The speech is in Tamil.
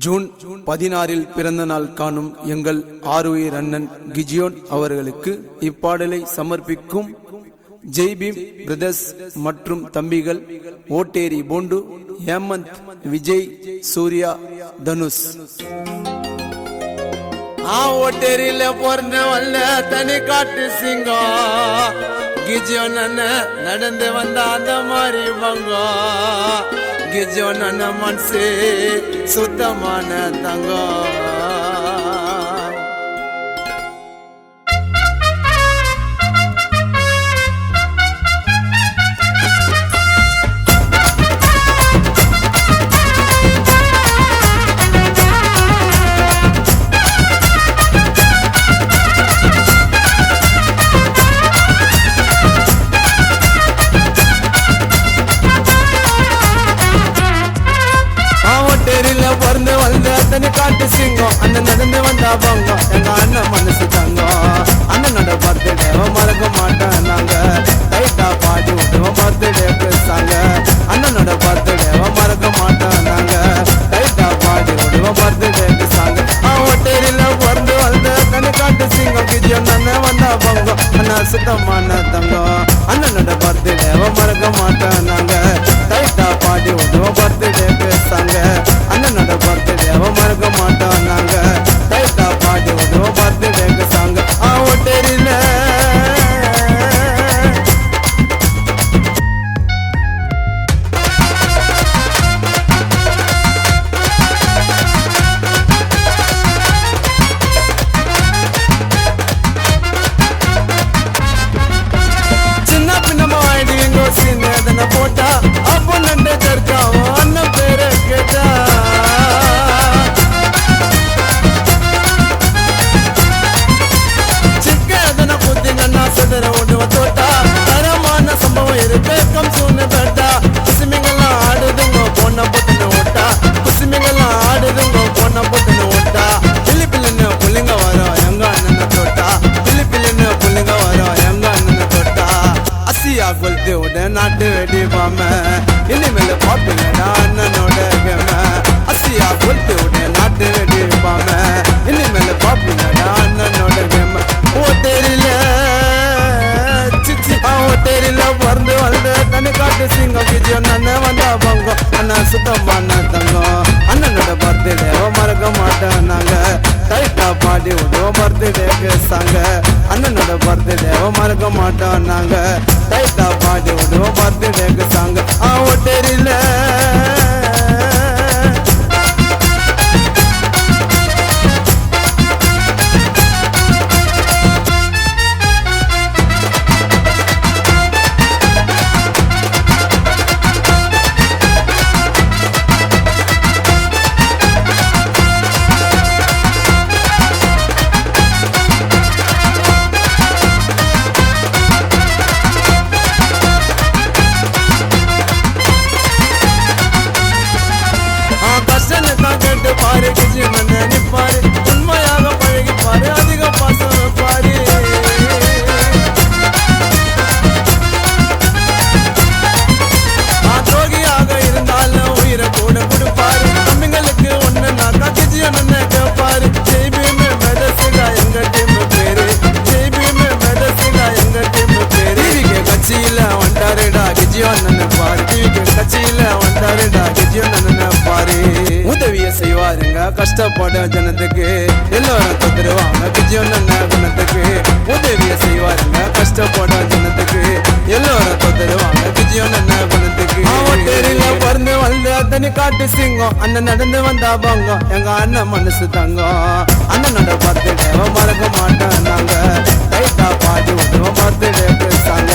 ஜூன் 16 பிறந்த நாள் காணும் எங்கள் ஆருயிர் அண்ணன் கிஜியோன் அவர்களுக்கு இப்பாடலை சமர்ப்பிக்கும் ஜெய்பீம் பிரதர்ஸ் மற்றும் தம்பிகள் ஓட்டேரி போண்டு, ஹேமந்த், விஜய், சூர்யா, தனுஷ். ஓட்டேரியில பொறந்த வல்ல தனி காட்டு சிங்கம் கிஜியோன் அண்ணன் நடந்து வந்த அந்த மாதிரி பங்கம். கிஜியோன் அண்ணன் மனசு சுத்தமான தங்கம். பொறந்து வந்த தனி காட்டு சிங்கம் அண்ணன் நடந்து வந்தா பங்கம். எங்க அண்ணன் மனசு தங்கம். அண்ணனோட பர்த்டே மறக்க மாட்டேன் நாங்க. டைட்டா பாடி விட்டுவோம் பர்த்டே பேசாங்க. அண்ணனோட பர்த்டே மறக்க மாட்டேன் நாங்க. டைட்டா பாடி விடுவோம் பர்த்டே பேசாங்க. ஒட்டேரியில பொறந்து வந்த தனி காட்டு சிங்கம் கிஜியோன் அண்ணன் வந்தா பங்கம். அண்ணன் சுத்தமான தங்கம். அண்ணனோட பர்த்டே மறக்க மாட்டேன் நாங்க. டைட்டா பாடி விடுவோம் பர்த்டே பேசாங்க. அண்ணனோட பர்த்டே மறக்க மாட்டோம் நாங்க. டைட்டா பாடி விடுவோம் பர்த்டே சாங்க. ஒட்டேரியில சின்ன பின்னமா ஆயிடுவீங்கோ சின்ன போட்டா அப்போ நண்டே தற்காவும் அண்ணன் பேரை கேட்டா. தோட்டா தரமான சம்பவம் இருக்கு கம்சூன்னு தட்டா. குசிமிங்கெல்லாம் ஆடுதுங்க பொண்ண பொட்டுன்னு ஓட்டா. குசிமிங்கெல்லாம் ஆடுதுங்க பொண்ண பொட்டுன்னு ஓட்டா. பிள்ளி பிள்ளைன்னு புள்ளிங்க வரோம் எங்க அண்ணன் தோட்டா. பிள்ளி பிள்ளைன்னு புள்ளிங்க வரோம் எங்க அண்ணன் தோட்டா. அசியா கொளுத்து விட நாட்டு வெடிப்பாம இனிமேல பாப்பிங்கடா அண்ணனோட கேம. அசியா கொளுத்து விட நாட்டு வெடிப்பாம இனிமேல பாப்பிங்கடா அண்ணனோட கேம. ஓட்டேரியில ஓட்டேரியில பொறந்து வந்த தனி காட்டு சிங்கம் கிஜியோன் அண்ணன் வந்தா பங்கம். அண்ணன் சுத்தமான தங்கம். அண்ணனோட பர்த்டே மறக்க மாட்டேன் நாங்க. டைட்டா பாடி விடுவோம் பர்த்டே பேசாங்க. அண்ணனோட பர்த்டே மறக்க மாட்டோம் நாங்க. டைட்டா பாடி விடுவோம் பர்த்டே பேசாங்க. ஓட்டேரியில கேட்டு பாரு கிஜியோன் அண்ணன் நிப்பாரு. உண்மையாக பழகி பாரு அதிக பாசம் பாரு. துரோகியாக இருந்தாலும் உயிரை கூட கொடுப்பாரு. தம்பிங்களுக்கு ஒண்ணுனாக்கா கிஜியோன் அண்ணன் கேட்பாரு. ஜெய்பீமே மெடசிடா எங்க டீம் பேரு. ஜெய்பீமே மெடசிடா எங்க டீம் பேரு. டிவிக்கு கட்சியில வந்தாருடா கிஜியோன் அண்ணன் பாரு. டிவிக்கு கட்சியில வந்தாருடா கிஜியோன் அண்ணன் பாரு. உதவிய செய்வாருங்க கஷ்டப்பட ஜனத்துக்கு. எல்லோரும் தொத்துருவாங்க கிஜியோன் அண்ணன் குணத்துக்கு. உதவிய செய்வாருங்க கஷ்டப்பட ஜனத்துக்கு. எல்லோரும் தொத்துருவாங்க கிஜியோன் அண்ணன் குணத்துக்கு. ஓட்டேரியில பொறந்து வந்த தனி காட்டு சிங்கம் அண்ணன் நடந்து வந்தா பங்கம். எங்க அண்ணன் மனசு தங்கம். அண்ணனோட பர்த்டே மறக்க மாட்டோம் நாங்க. டைட்டா பாடி விடுவோம் பர்த்டே பேசாங்க.